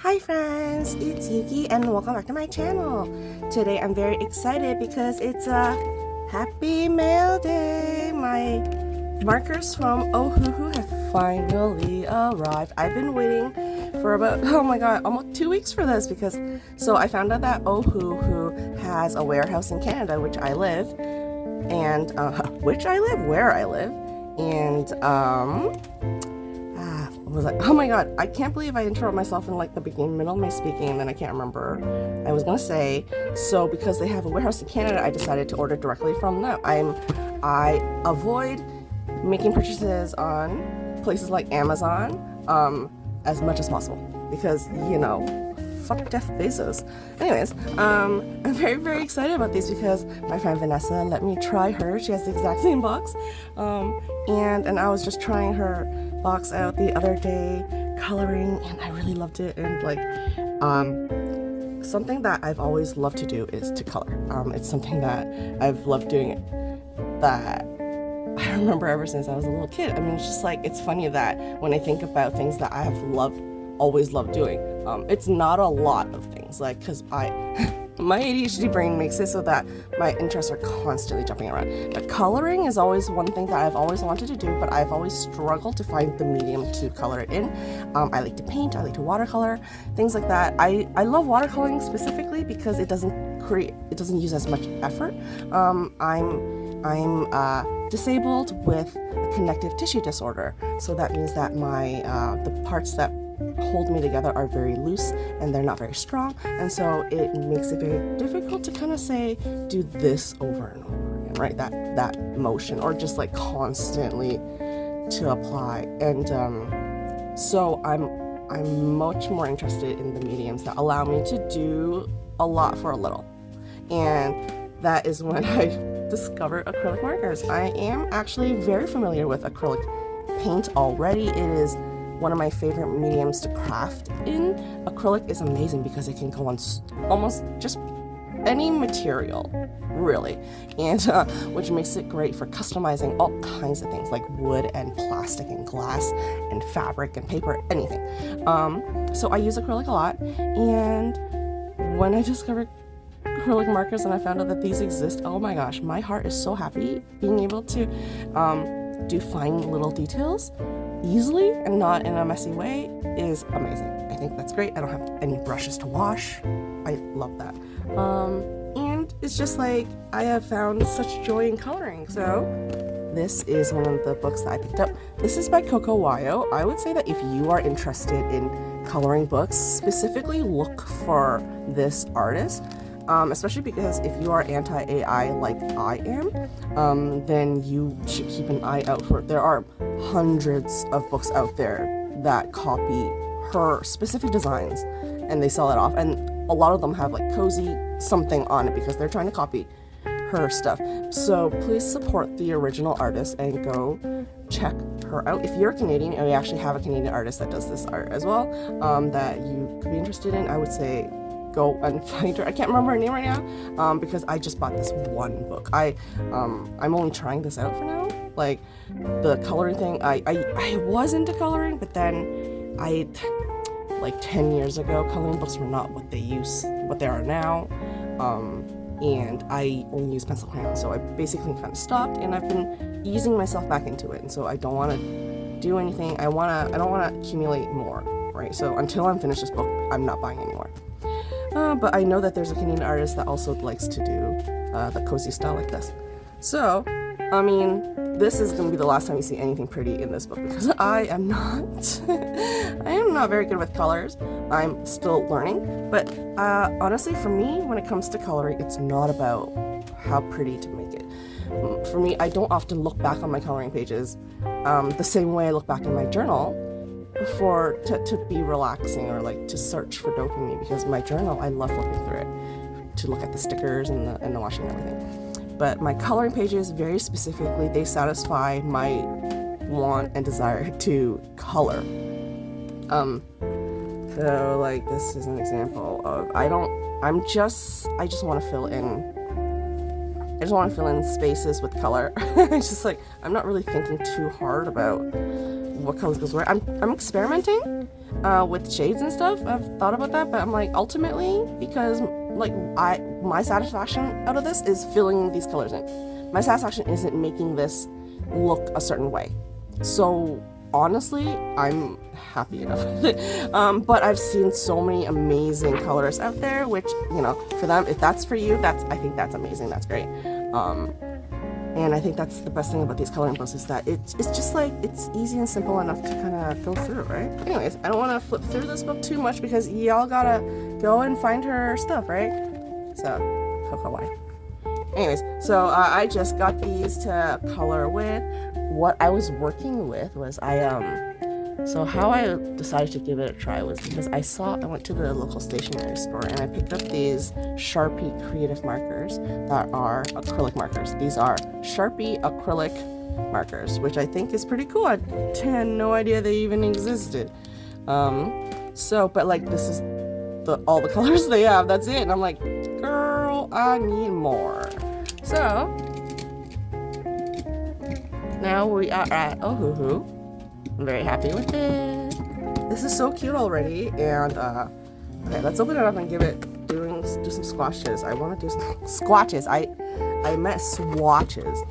Hi friends, it's Yuki and welcome back to my channel. Today I'm very excited because it's a Happy Mail Day. My markers from Ohuhu have finally arrived. I've been waiting for about, oh my god, almost 2 weeks for this because, so I found out that Ohuhu has a warehouse in Canada, which I live, and, where I live, and, was like, oh my god, I can't believe I interrupt myself in like the beginning, middle of my speaking, and then I can't remember I was gonna say. So because they have a warehouse in Canada, I decided to order directly from them. I avoid making purchases on places like Amazon as much as possible because, you know, fuck Jeff Bezos. Anyways, I'm very excited about these because my friend Vanessa let me try her. She has the exact same box, and I was just trying her box out the other day, coloring, and I really loved it. And like, something that I've always loved to do is to color. It's something that I've loved doing that I remember ever since I was a little kid. I mean, it's just like, it's funny that when I think about things that I have always loved doing, it's not a lot of things, like, because my ADHD brain makes it so that my interests are constantly jumping around. But coloring is always one thing that I've always wanted to do, but I've always struggled to find the medium to color it in. I like to paint, I like to watercolor, things like that. I love watercoloring specifically because it doesn't use as much effort. I'm disabled with a connective tissue disorder, so that means that my the parts that hold me together are very loose and they're not very strong, and so it makes it very difficult to kind of say do this over and over again, right? That motion, or just like constantly to apply. And so I'm much more interested in the mediums that allow me to do a lot for a little, and that is when I discovered acrylic markers. I am actually very familiar with acrylic paint already. It is one of my favorite mediums to craft in. Acrylic is amazing because it can go on almost just any material, really, and which makes it great for customizing all kinds of things like wood and plastic and glass and fabric and paper, anything. So I use acrylic a lot, and when I discovered acrylic markers and I found out that these exist, oh my gosh, my heart is so happy. Being able to do fine little details easily and not in a messy way is amazing. I think that's great. I don't have any brushes to wash. I love that. And it's just like, I have found such joy in coloring. So this is one of the books that I picked up. This is by Coco Wayo. I would say that if you are interested in coloring books, specifically look for this artist. Especially because if you are anti-AI like I am, then you should keep an eye out for it. There are hundreds of books out there that copy her specific designs and they sell it off, and a lot of them have like cozy something on it because they're trying to copy her stuff. So please support the original artist and go check her out. If you're Canadian and we actually have a Canadian artist that does this art as well, that you could be interested in, I would say go and find her. I can't remember her name right now because I just bought this one book. I'm only trying this out for now. Like the coloring thing, I was into coloring, but then like 10 years ago, coloring books were not what they are now, and I only use pencil crayons, so I basically kind of stopped, and I've been easing myself back into it, and so I don't want to do anything. I don't want to accumulate more, right? So until I'm finished this book, I'm not buying anymore. But I know that there's a Canadian artist that also likes to do the cozy style like this. So, I mean, this is going to be the last time you see anything pretty in this book because I am not very good with colors. I'm still learning. But honestly, for me, when it comes to coloring, it's not about how pretty to make it. For me, I don't often look back on my coloring pages the same way I look back in my journal to be relaxing or like to search for dopamine, because my journal, I love flipping through it to look at the stickers and the washing and everything. But my coloring pages, very specifically, they satisfy my want and desire to color. So like this is an example of I just want to fill in spaces with color. It's just like I'm not really thinking too hard about what colors goes where. I'm experimenting, with shades and stuff. I've thought about that, but I'm like, ultimately, because like my satisfaction out of this is filling these colors in. My satisfaction isn't making this look a certain way. So honestly, I'm happy enough with it. But I've seen so many amazing colors out there, which, you know, for them, if that's for you, I think that's amazing. That's great. And I think that's the best thing about these coloring books is that it's just like, it's easy and simple enough to kind of go through, right? Anyways, I don't want to flip through this book too much because y'all gotta go and find her stuff, right? So, Kawaii. Anyways, so I just got these to color with. What I was working with was so how I decided to give it a try was because I went to the local stationery store and I picked up these Sharpie creative markers that are acrylic markers. These are Sharpie acrylic markers, which I think is pretty cool. I had no idea they even existed. But like this is all the colors they have, that's it. And I'm like, girl, I need more. So now we are at Ohuhu. I'm very happy with it. This is so cute already. And okay, let's open it up and do some swatches. I want to do some swatches. I meant swatches,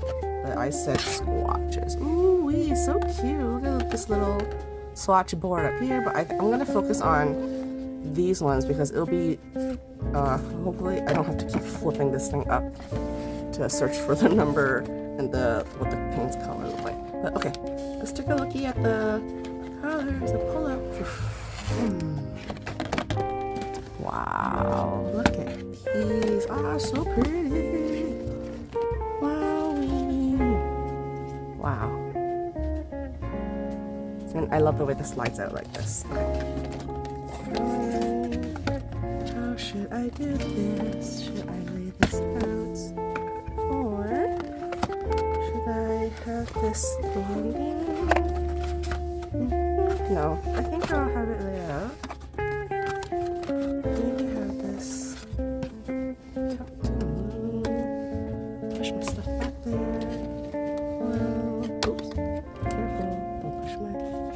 but I said swatches. Ooh, wee, so cute. Look at this little swatch board up here. But I'm gonna focus on these ones because it'll be hopefully I don't have to keep flipping this thing up to search for the number and what the paint's color look like. But okay, let's take a looky at the colors and pull out. Wow, look at these. Ah, so pretty. Wowie. Wow. And I love the way this slides out like this. Okay. How should I do this? Should I lay this out? Or should I have this leaning? No, I think I'll have it laid out. Maybe have this tucked in. Push my stuff back there. Oops. Careful. Don't push my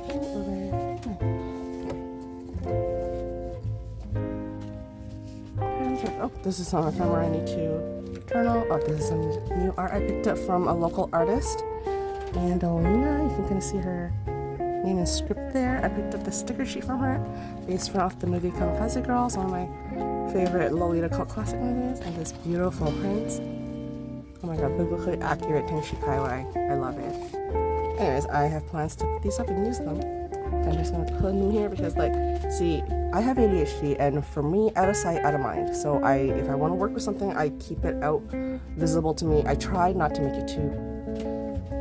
paint over. Oh, this is some ephemera I need to journal. Oh, this is some new art I picked up from a local artist. Mandolina, you can kind of see her name and script there. I picked up the sticker sheet from her, based off the movie Kamikaze Girls, one of my favorite Lolita cult classic movies, and this beautiful print. Oh my god, biblically accurate Tenshi Kaiwai. I love it. Anyways, I have plans to put these up and use them. I'm just gonna put them in here because, like, see, I have ADHD, and for me, out of sight, out of mind. So if I want to work with something, I keep it out visible to me. I try not to make it too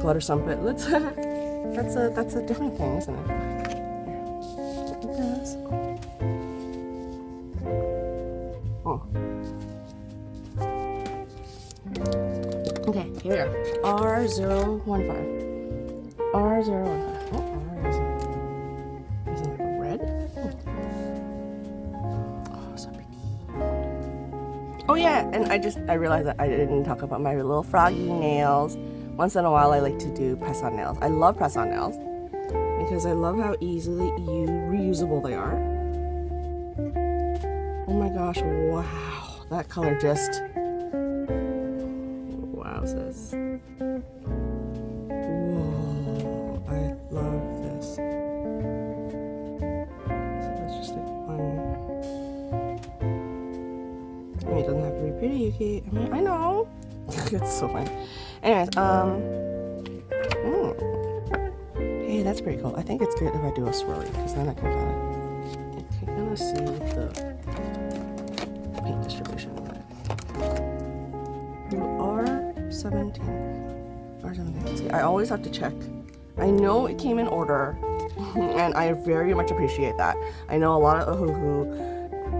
cluttersome, but that's a different thing, isn't it? Yes. Oh. Okay, here we are. R015. R015. Oh, R is it like a red? Oh, so pretty. Oh yeah, and I realized that I didn't talk about my little froggy nails. Once in a while, I like to do press-on nails. I love press-on nails because I love how easily reusable they are. Oh my gosh, wow. That color just... Wowzers. Whoa, I love this. So that's just like one... I mean, it doesn't have to be pretty, Yuki. I mean, I know. It's so fun. Anyways, hey, that's pretty cool. I think it's good if I do a swirly, because then I can kind of see the paint distribution. R17. R17. See, I always have to check. I know it came in order, and I very much appreciate that. I know a lot of Ohuhu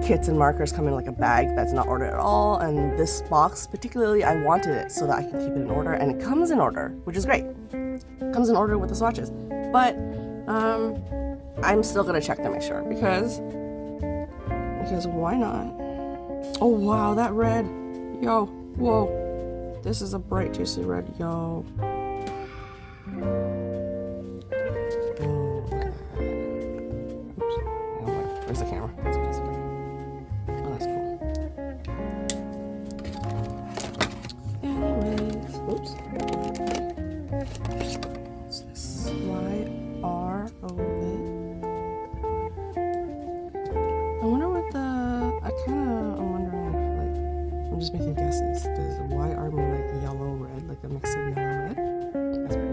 kits and markers come in like a bag that's not ordered at all, and this box particularly, I wanted it so that I can keep it in order, and it comes in order, which is great. It comes in order with the swatches, but I'm still gonna check to make sure because why not? Oh wow, that red, yo, whoa, this is a bright juicy red, yo. just making guesses. Does Y army like yellow red, like a mix of yellow red? That's pretty cool.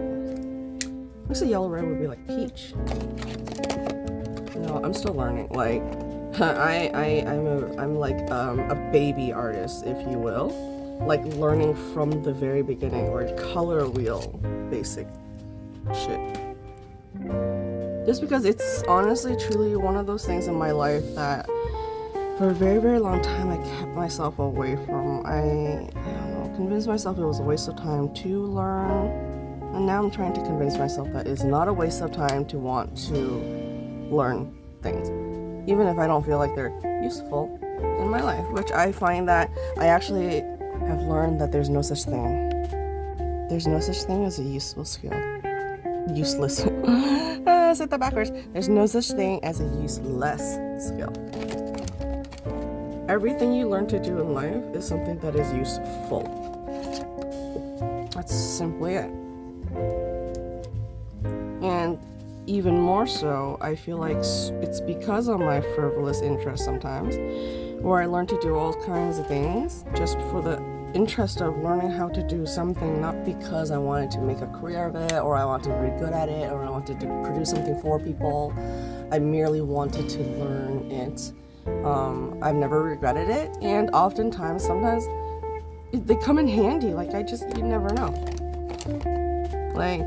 Mix of yellow red would be like peach. No, I'm still learning. Like, I'm like a baby artist, if you will. Like learning from the very beginning, or color wheel basic shit. Just because it's honestly, truly one of those things in my life that for a very, very long time I kept myself away from. I don't know, convinced myself it was a waste of time to learn. And now I'm trying to convince myself that it's not a waste of time to want to learn things. Even if I don't feel like they're useful in my life. Which I find that I actually have learned that there's no such thing. There's no such thing as a useful skill. Useless. I said that backwards. There's no such thing as a useless skill. Everything you learn to do in life is something that is useful. That's simply it. And even more so, I feel like it's because of my frivolous interest sometimes, where I learn to do all kinds of things just for the interest of learning how to do something, not because I wanted to make a career of it, or I wanted to be good at it, or I wanted to produce something for people. I merely wanted to learn it. I've never regretted it, and oftentimes, sometimes they come in handy. Like, you never know. Like,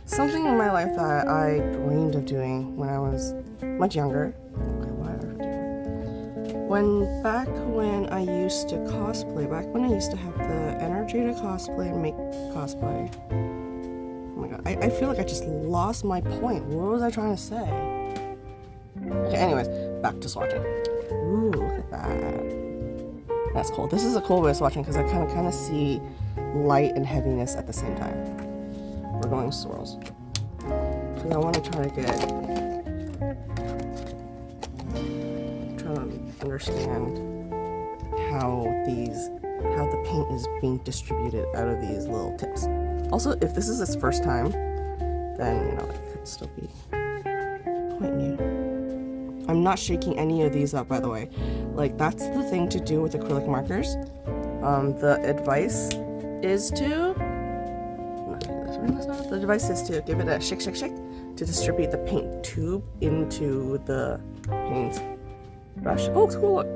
something in my life that I dreamed of doing when I was much younger. Back when I used to cosplay, back when I used to have the energy to cosplay and make cosplay. Oh my god, I feel like I just lost my point. What was I trying to say? Okay, anyways, back to swatching. Ooh, look at that. That's cool. This is a cool way of swatching because I kind of see light and heaviness at the same time. We're going swirls. Because I want to try to understand how the paint is being distributed out of these little tips. Also, if this is its first time, then it could still be quite new. I'm not shaking any of these up, by the way. Like, that's the thing to do with acrylic markers. The advice is to give it a shake to distribute the paint tube into the paint brush. Oh, it's cool, look.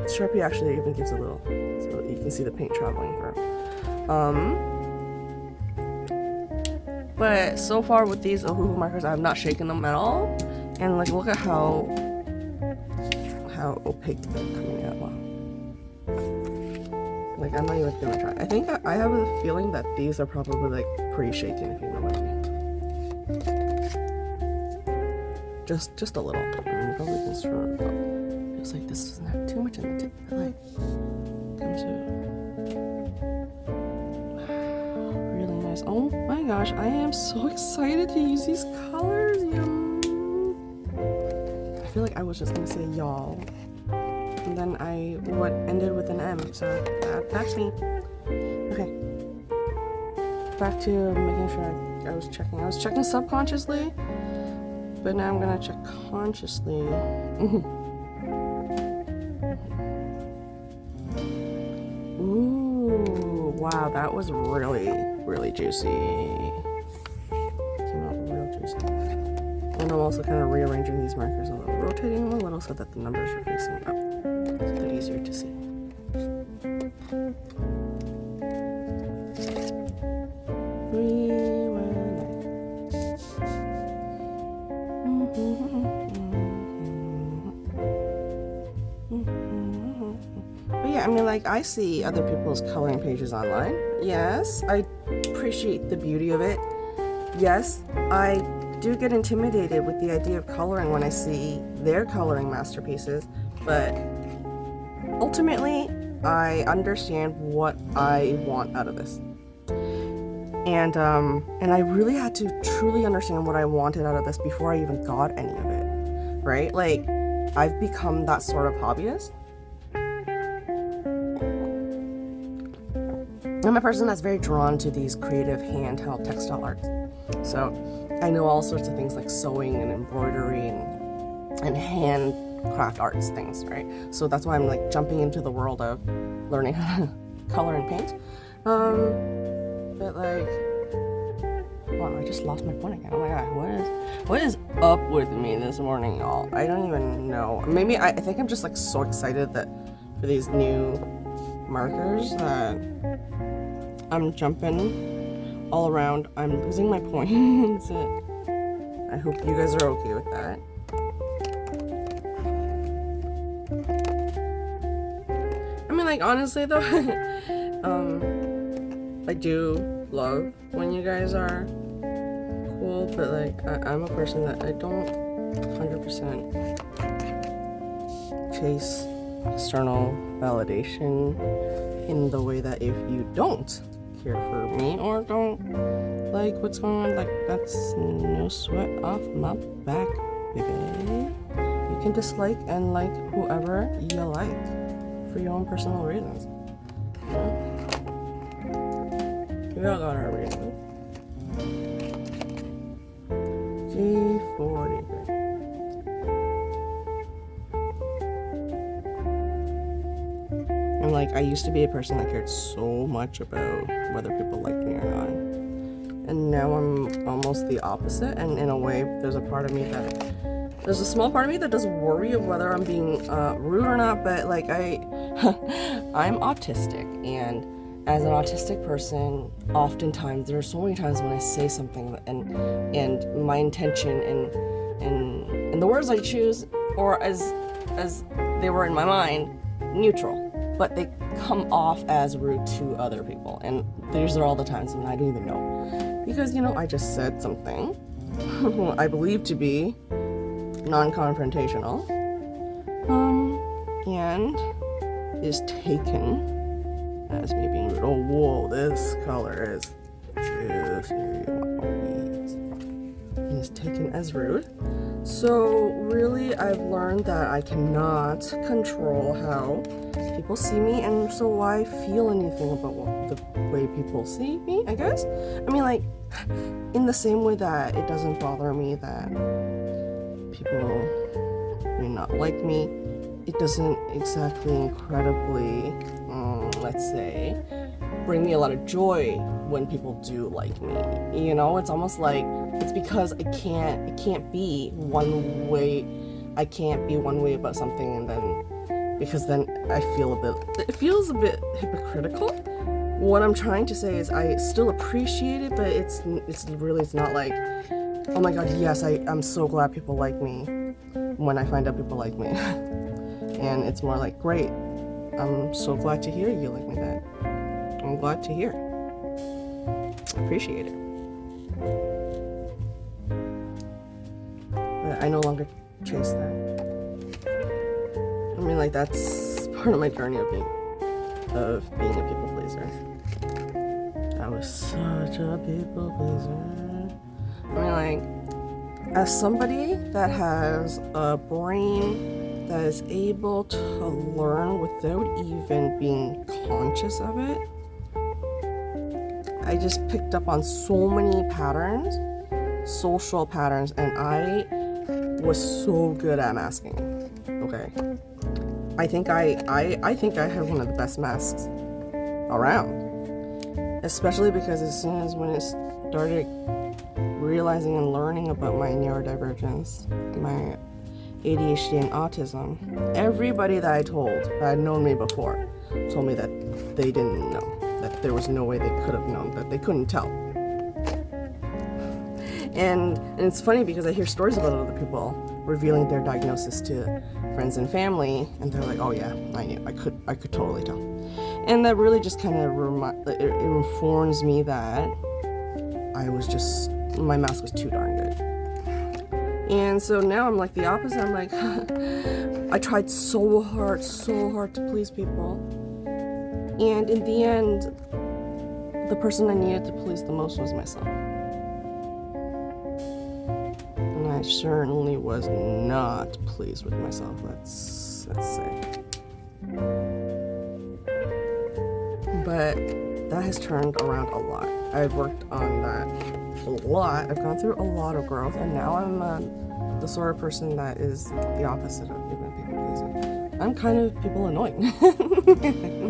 Sharpie actually even gives a little, so you can see the paint traveling through. But so far with these Ohuhu markers, I've not shaken them at all. And like, look at how opaque they're coming out. Wow. Like, I'm not even gonna try. I think I have a feeling that these are probably like pre-shaken, if you know what I mean. Just a little. I'm probably just trying to. Feels like this doesn't have too much in the tip, but like comes out really nice. Oh my gosh, I am so excited to use these colors. I feel like I was just gonna say y'all, and then I ended with an M, so that's me. Okay, back to making sure I was checking. I was checking subconsciously, but now I'm gonna check consciously. Ooh, wow, that was really, really juicy. Came out real juicy. And I'm also kind of rearranging these markers a little, rotating them a little so that the numbers are facing up, so they're easier to see. I mean, like, I see other people's coloring pages online. Yes, I appreciate the beauty of it. Yes, I do get intimidated with the idea of coloring when I see their coloring masterpieces, but ultimately, I understand what I want out of this. And I really had to truly understand what I wanted out of this before I even got any of it, right? Like, I've become that sort of hobbyist. I'm a person that's very drawn to these creative handheld textile arts. So I know all sorts of things like sewing and embroidery and hand craft arts things, right? So that's why I'm like jumping into the world of learning how to color and paint. But like, wow, I just lost my point again. Oh my god, what is up with me this morning, y'all? I don't even know. Maybe I think I'm just like so excited that for these new markers that I'm jumping all around. I'm losing my points. I hope you guys are okay with that. I mean, like, honestly though, I do love when you guys are cool, but like I'm a person that I don't 100% chase external validation in the way that if you don't care for me or don't like what's going on, like that's no sweat off my back, baby. You can dislike and like whoever you like for your own personal reasons. Yeah. We all got our reasons. G43. And like, I used to be a person that cared so much about whether people liked me or not. And now I'm almost the opposite. And in a way, there's a small part of me that does worry of whether I'm being rude or not. But like, I'm autistic, and as an autistic person, oftentimes there are so many times when I say something and my intention and the words I choose, or as they were in my mind, neutral, but they come off as rude to other people. And these are all the times when I don't even know, because I just said something I believe to be non-confrontational, and is taken as me being rude. Oh, whoa, this color is juicy. Is taken as rude. So really, I've learned that I cannot control how people see me, and so why feel anything about the way people see me, I guess. I mean, like, in the same way that it doesn't bother me that people may not like me, it doesn't exactly incredibly, let's say, bring me a lot of joy when people do like me. It's almost like it's because it can't be one way. I can't be one way about something, and then because then it feels a bit hypocritical. What I'm trying to say is I still appreciate it, but it's not like, oh my god, yes, I'm so glad people like me when I find out people like me. And it's more like, great, I'm so glad to hear you like me then. I'm glad to hear. Appreciate it. But I no longer chase that. I mean, like, that's part of my journey of being a people pleaser. I was such a people pleaser. I mean, like, as somebody that has a brain that is able to learn without even being conscious of it, I just picked up on so many patterns, social patterns, and I was so good at masking. Okay, I think I have one of the best masks around, especially because as soon as when it started realizing and learning about my neurodivergence, my ADHD and autism, everybody that I told that had known me before told me that they didn't know, that there was no way they could have known, that they couldn't tell. And it's funny because I hear stories about other people revealing their diagnosis to friends and family, and they're like, oh yeah, I knew, I could totally tell. And that really just kind of it informs me that my mask was too darn good. And so now I'm like the opposite. I'm like, I tried so hard to please people. And in the end, the person I needed to please the most was myself. And I certainly was not pleased with myself, let's say. But that has turned around a lot. I've worked on that a lot. I've gone through a lot of growth, and now I'm the sort of person that is the opposite of being a people pleaser. I'm kind of people annoying.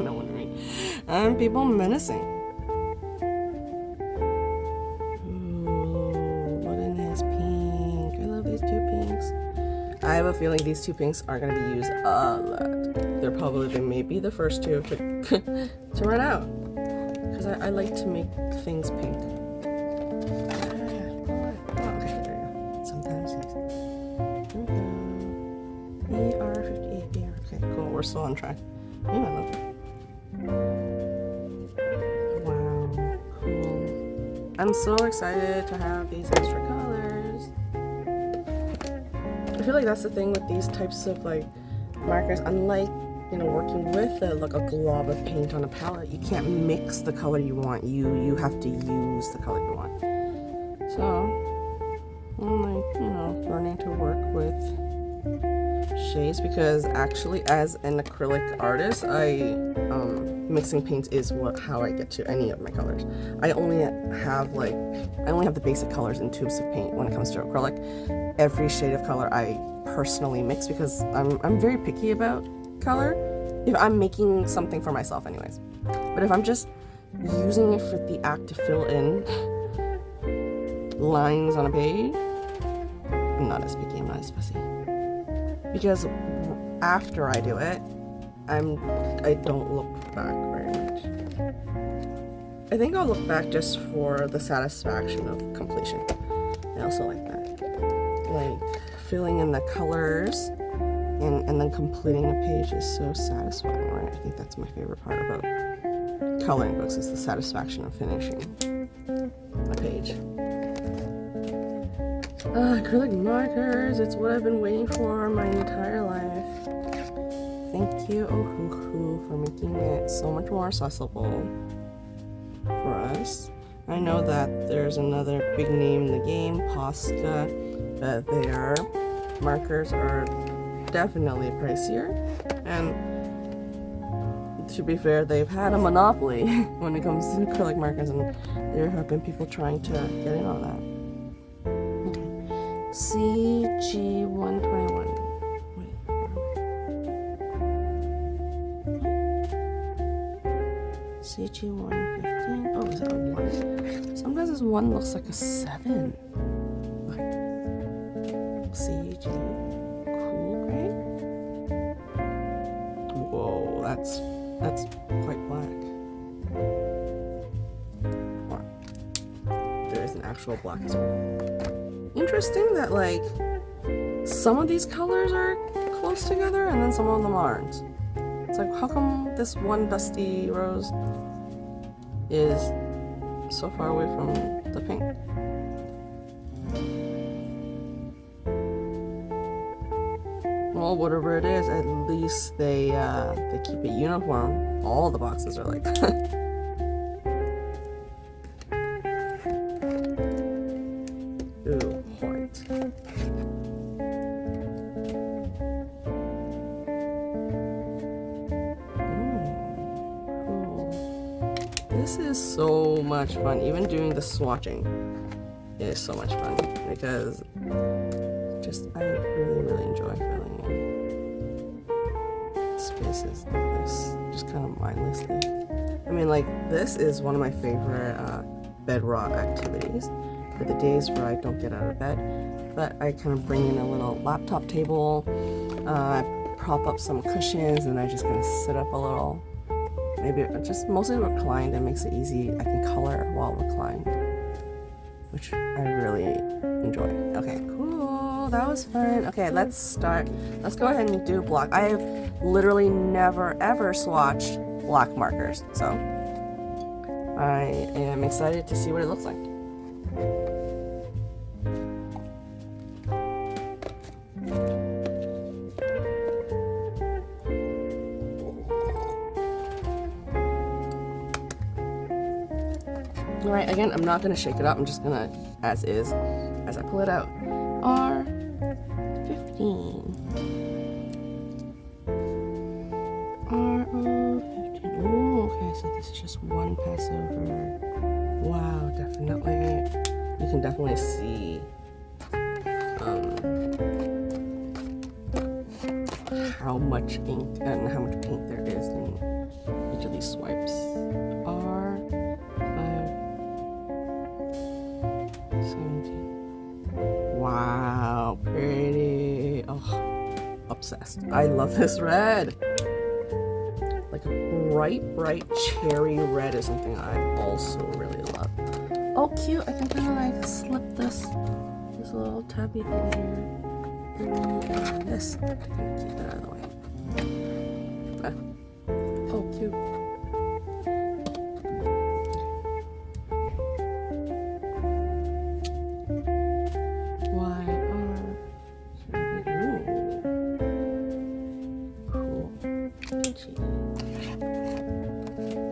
No one me. I'm people menacing. Ooh, what a nice pink. I love these 2 pinks. I have a feeling these 2 pinks are going to be used a lot. They may be the first 2 to run out. Because I like to make things pink. We're still on track. Oh, I love it. Wow, cool. I'm so excited to have these extra colors. I feel like that's the thing with these types of like markers. Unlike, you know, working with like a glob of paint on a palette, you can't mix the color you want. You have to use the color you want. So I'm like, you know, learning to work with shades, because actually as an acrylic artist, mixing paints is how I get to any of my colors. I only have the basic colors in tubes of paint when it comes to acrylic. Every shade of color I personally mix because I'm very picky about color. If I'm making something for myself anyways. But if I'm just using it for the act to fill in lines on a page, I'm not as picky, I'm not as fussy. Because after I do it, I don't look back very much. I think I'll look back just for the satisfaction of completion. I also like that. Like filling in the colors and then completing a page is so satisfying, right? I think that's my favorite part about coloring books, is the satisfaction of finishing a page. Acrylic markers, it's what I've been waiting for my entire life. Thank you, Ohuhu, for making it so much more accessible for us. I know that there's another big name in the game, Posca, but their markers are definitely pricier. And to be fair, they've had a monopoly when it comes to acrylic markers, and there have been people trying to get in on that. CG121. Wait, CG115. Oh, is that a 1? Sometimes this 1 looks like a 7. Okay. CG. Cool, right? Whoa, that's quite black. Wow. There is an actual black as well. Interesting that like some of these colors are close together and then some of them aren't. It's like, how come this one dusty rose is so far away from the pink? Well, whatever it is, at least they keep it uniform. All the boxes are like that. Ooh, white. Cool. This is so much fun. Even doing the swatching is so much fun because I really enjoy filling in spaces like this, just kind of mindlessly. I mean, like, this is one of my favorite bedrock activities. For the days where I don't get out of bed, but I kind of bring in a little laptop table, prop up some cushions, and I just kind of sit up a little. Maybe just mostly reclined. It makes it easy. I can color while reclined, which I really enjoy. Okay, cool. That was fun. Okay, let's start. Let's go ahead and do block. I have literally never ever swatched black markers, so I am excited to see what it looks like. Alright, again, I'm not going to shake it up. I'm just going to, as is, as I pull it out. R15. R015. Ooh, okay, so this is just one pass over. Wow, definitely. You can definitely see how much ink and how much paint there is in each of these swipes. Wow, pretty. Oh, obsessed. I love this red. Like a bright cherry red is something I also really love. Oh, cute. I think I'm gonna like slip this little tabby thing here. And this. I'm gonna keep that out of the way. Oh, cute.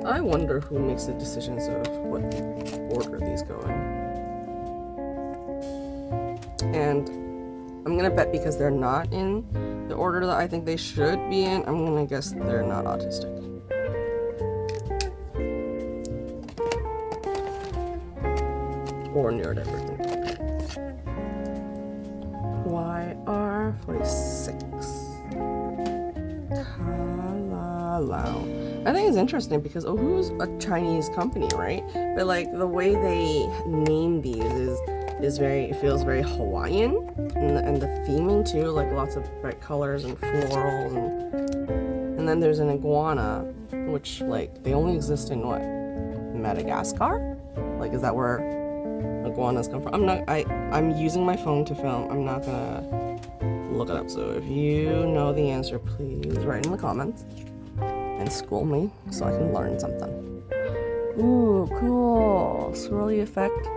I wonder who makes the decisions of what order these go in. And I'm gonna bet because they're not in the order that I think they should be in, I'm gonna guess they're not autistic. Or neurodivergent. YR46. Kalalau. I think it's interesting because Ohuhu's a Chinese company, right? But like the way they name these is very, it feels very Hawaiian, and the theming too, like lots of bright colors and florals, and then there's an iguana, which like they only exist in what, Madagascar? Like, is that where iguanas come from? I'm using my phone to film. I'm not gonna look it up. So if you know the answer, please write in the comments and school me so I can learn something. Ooh, cool. Swirly effect.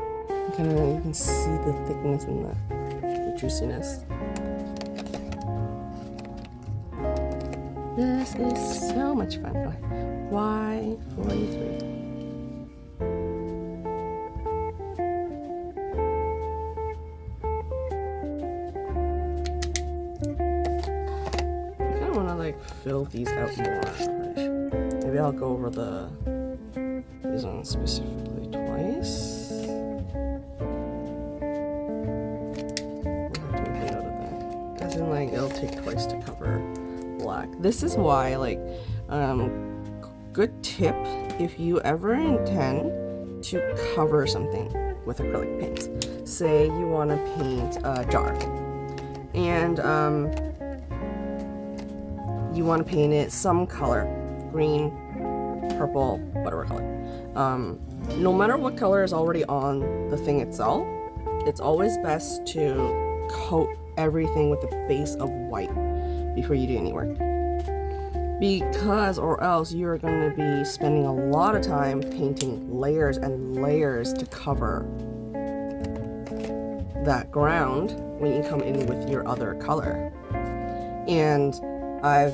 You can see the thickness and the juiciness. This is so much fun. Y43. I kind of want to like fill these out more. Maybe I'll go over these ones specifically twice. I'll have to make a note of that. As in, like, it'll take twice to cover black. This is why, like, good tip if you ever intend to cover something with acrylic paints. Say you want to paint a jar, and you want to paint it some color. Green, purple, whatever color. No matter what color is already on the thing itself, it's always best to coat everything with a base of white before you do any work. Because or else you're going to be spending a lot of time painting layers and layers to cover that ground when you come in with your other color. And I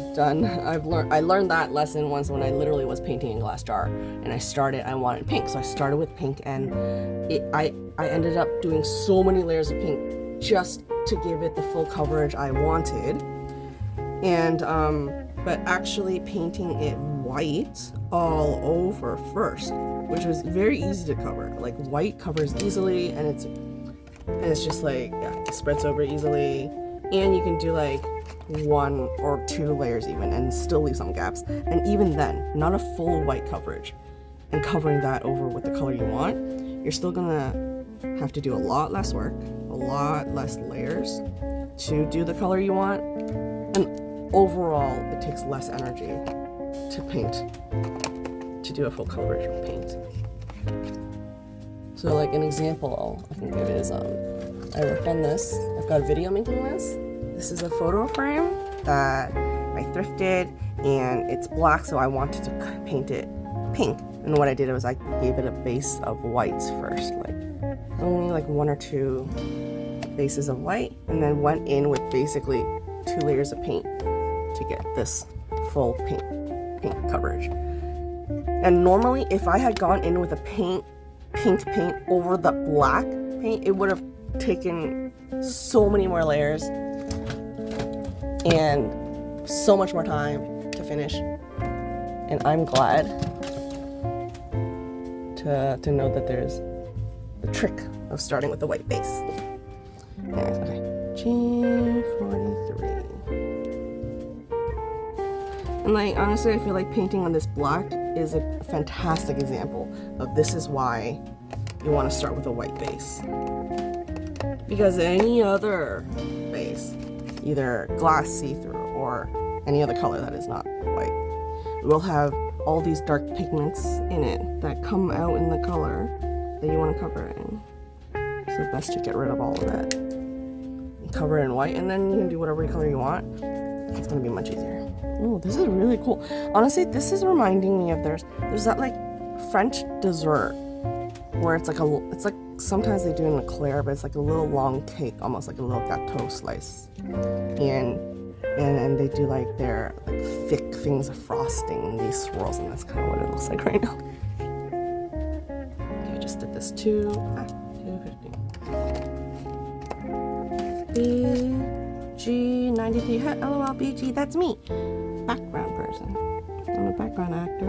learned that lesson once when I literally was painting a glass jar, and I wanted pink, so I started with pink, and I ended up doing so many layers of pink just to give it the full coverage I wanted. And but actually painting it white all over first, which was very easy to cover. Like, white covers easily, and it's just like, yeah, it spreads over easily, and you can do like 1 or 2 layers even and still leave some gaps. And even then, not a full white coverage, and covering that over with the color you want, you're still gonna have to do a lot less work, a lot less layers to do the color you want, and overall it takes less energy to paint, to do a full coverage of paint. So like an example I can give is I worked on this. I've got a video making this. This is a photo frame that I thrifted, and it's black, so I wanted to paint it pink. And what I did was I gave it a base of whites first, like only like 1 or 2 bases of white, and then went in with basically 2 layers of paint to get this full pink coverage. And normally, if I had gone in with a pink paint over the black paint, it would have taken so many more layers and so much more time to finish. And I'm glad to know that there's the trick of starting with the white base. Anyways, okay. G43. And like honestly, I feel like painting on this black is a fantastic example of this is why you want to start with a white base. Because any other base, either glass see-through or any other color that is not white, will have all these dark pigments in it that come out in the color that you want to cover it in. So it's best to get rid of all of that and cover it in white, and then you can do whatever color you want. It's going to be much easier. Oh, this is really cool. Honestly, this is reminding me of there's that like French dessert where it's like sometimes they do it in eclair, but it's like a little long cake, almost like a little gâteau slice, and they do like their like thick things of frosting and these swirls, and that's kind of what it looks like right now. Okay, I just did this too. 250. BG93. LOL BG, that's me. Background person. I'm a background actor.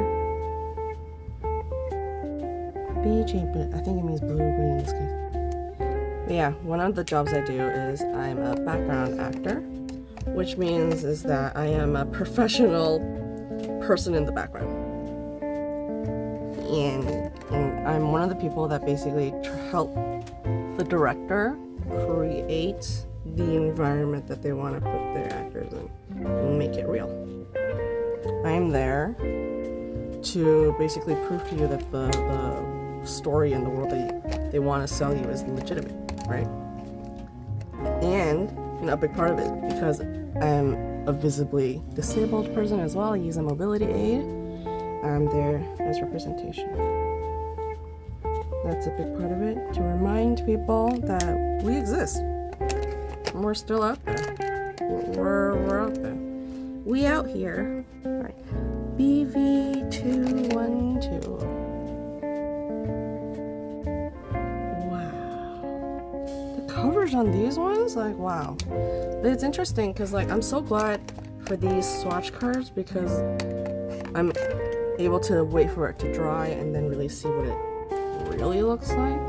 BG, but I think it means blue green in this case. But yeah, one of the jobs I do is I'm a background actor, which means is that I am a professional person in the background. And I'm one of the people that basically help the director create the environment that they want to put their actors in and make it real. I'm there to basically prove to you that the story and the world that they want to sell you is legitimate, right? And a big part of it, because I'm a visibly disabled person as well, I use a mobility aid, I'm there as representation. That's a big part of it, to remind people that we exist. And we're still out there. We're out there. We out here. Alright. BV212. Covers on these ones, like wow. But it's interesting because like I'm so glad for these swatch cards because I'm able to wait for it to dry and then really see what it really looks like.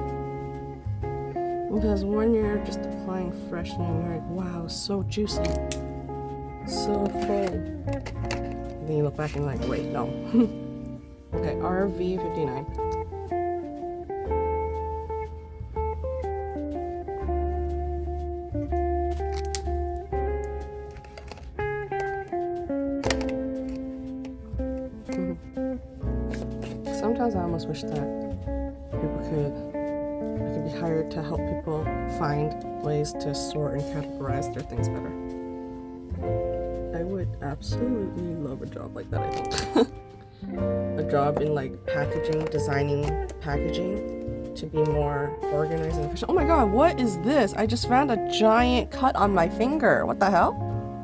Because when you're just applying fresh and you're like, wow, so juicy, so full. And then you look back and like, wait, no. Okay, RV59. Sometimes I almost wish that I could be hired to help people find ways to sort and categorize their things better. I would absolutely love a job like that, I think. A job in like packaging, designing packaging to be more organized and efficient. Oh my god, what is this? I just found a giant cut on my finger. What the hell?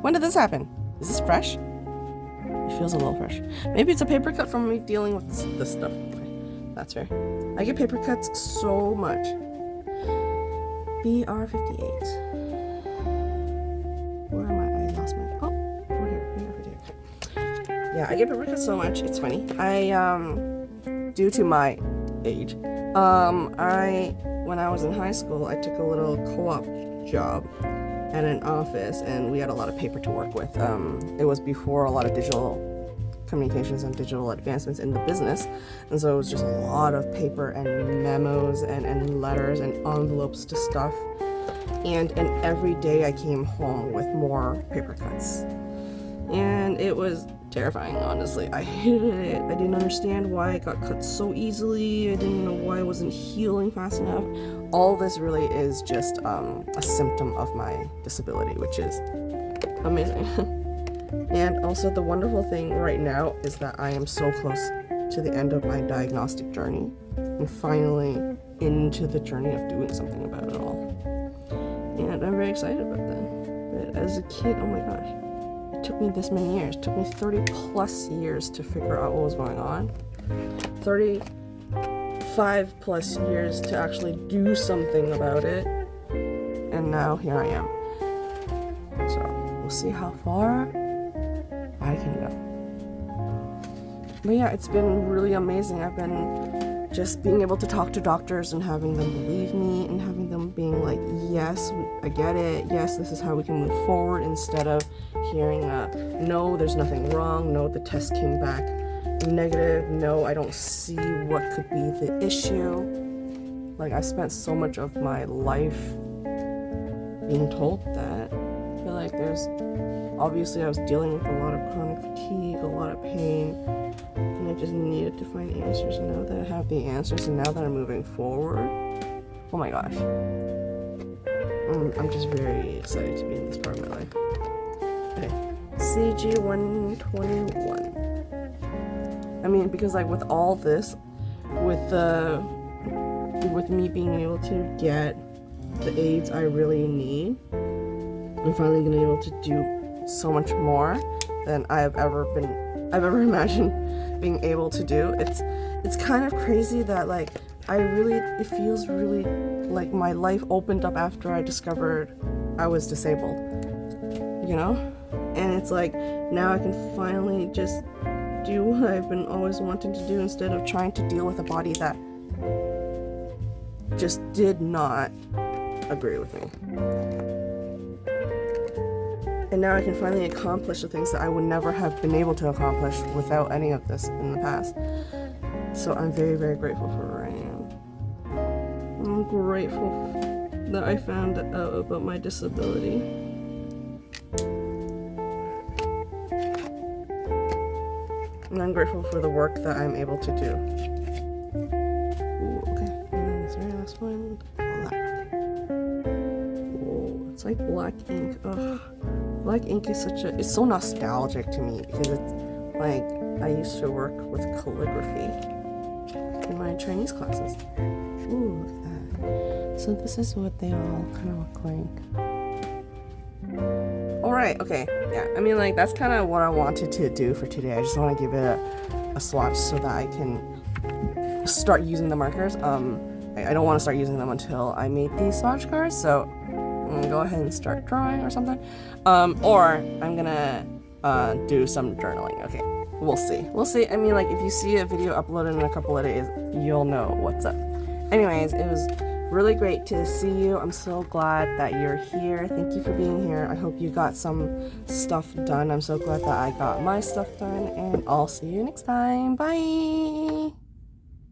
When did this happen? Is this fresh? It feels a little fresh. Maybe it's a paper cut from me dealing with this stuff. Okay, that's fair. I get paper cuts so much. BR58. Where am I? I lost my... Oh, we're here. BR58. Yeah, I get paper cuts so much. It's funny. Due to my age, when I was in high school, I took a little co-op job at an office, and we had a lot of paper to work with. It was before a lot of digital communications and digital advancements in the business, and so it was just a lot of paper and memos and letters and envelopes to stuff, and every day I came home with more paper cuts, and it was terrifying. Honestly, I hated it. I didn't understand why it got cut so easily. I didn't know why it wasn't healing fast enough. All this really is just a symptom of my disability, which is amazing. And also the wonderful thing right now is that I am so close to the end of my diagnostic journey and finally into the journey of doing something about it all. And I'm very excited about that. But as a kid, oh my gosh, it took me this many years. It took me 30 plus years to figure out what was going on. 35 plus years to actually do something about it. And now here I am. So we'll see how far I can go. But yeah, it's been really amazing. I've been just being able to talk to doctors and having them believe me and having them being like, yes, I get it. Yes, this is how we can move forward, instead of hearing no, there's nothing wrong, no, the test came back negative, no, I don't see what could be the issue. Like, I spent so much of my life being told that. I feel like obviously I was dealing with a lot of chronic fatigue, a lot of pain, and I just needed to find answers. And now that I have the answers, and now that I'm moving forward, oh my gosh, I'm just very excited to be in this part of my life. Okay, CG121. I mean, because like with all this, with me being able to get the aids I really need, I'm finally gonna be able to do so much more than I've ever imagined being able to do. It's kind of crazy that like it feels really like my life opened up after I discovered I was disabled, you know? And it's like now I can finally just do what I've been always wanting to do instead of trying to deal with a body that just did not agree with me. And now I can finally accomplish the things that I would never have been able to accomplish without any of this in the past. So I'm very, very grateful for where I am. I'm grateful that I found out about my disability. And I'm grateful for the work that I'm able to do. Ooh, okay. And then this very last one, black. Whoa, it's like black ink. Ugh. Black ink is it's so nostalgic to me because it's like I used to work with calligraphy in my Chinese classes. Ooh, look at that. So this is what they all kind of look like. Alright, okay. Yeah, I mean, like, that's kind of what I wanted to do for today. I just want to give it a swatch so that I can start using the markers. I don't want to start using them until I make these swatch cards, so I'm gonna go ahead and start drawing or something. Or I'm gonna do some journaling. Okay, we'll see. We'll see. I mean, like, if you see a video uploaded in a couple of days, you'll know what's up. Anyways, it was really great to see you. I'm so glad that you're here. Thank you for being here. I hope you got some stuff done. I'm so glad that I got my stuff done, and I'll see you next time. Bye!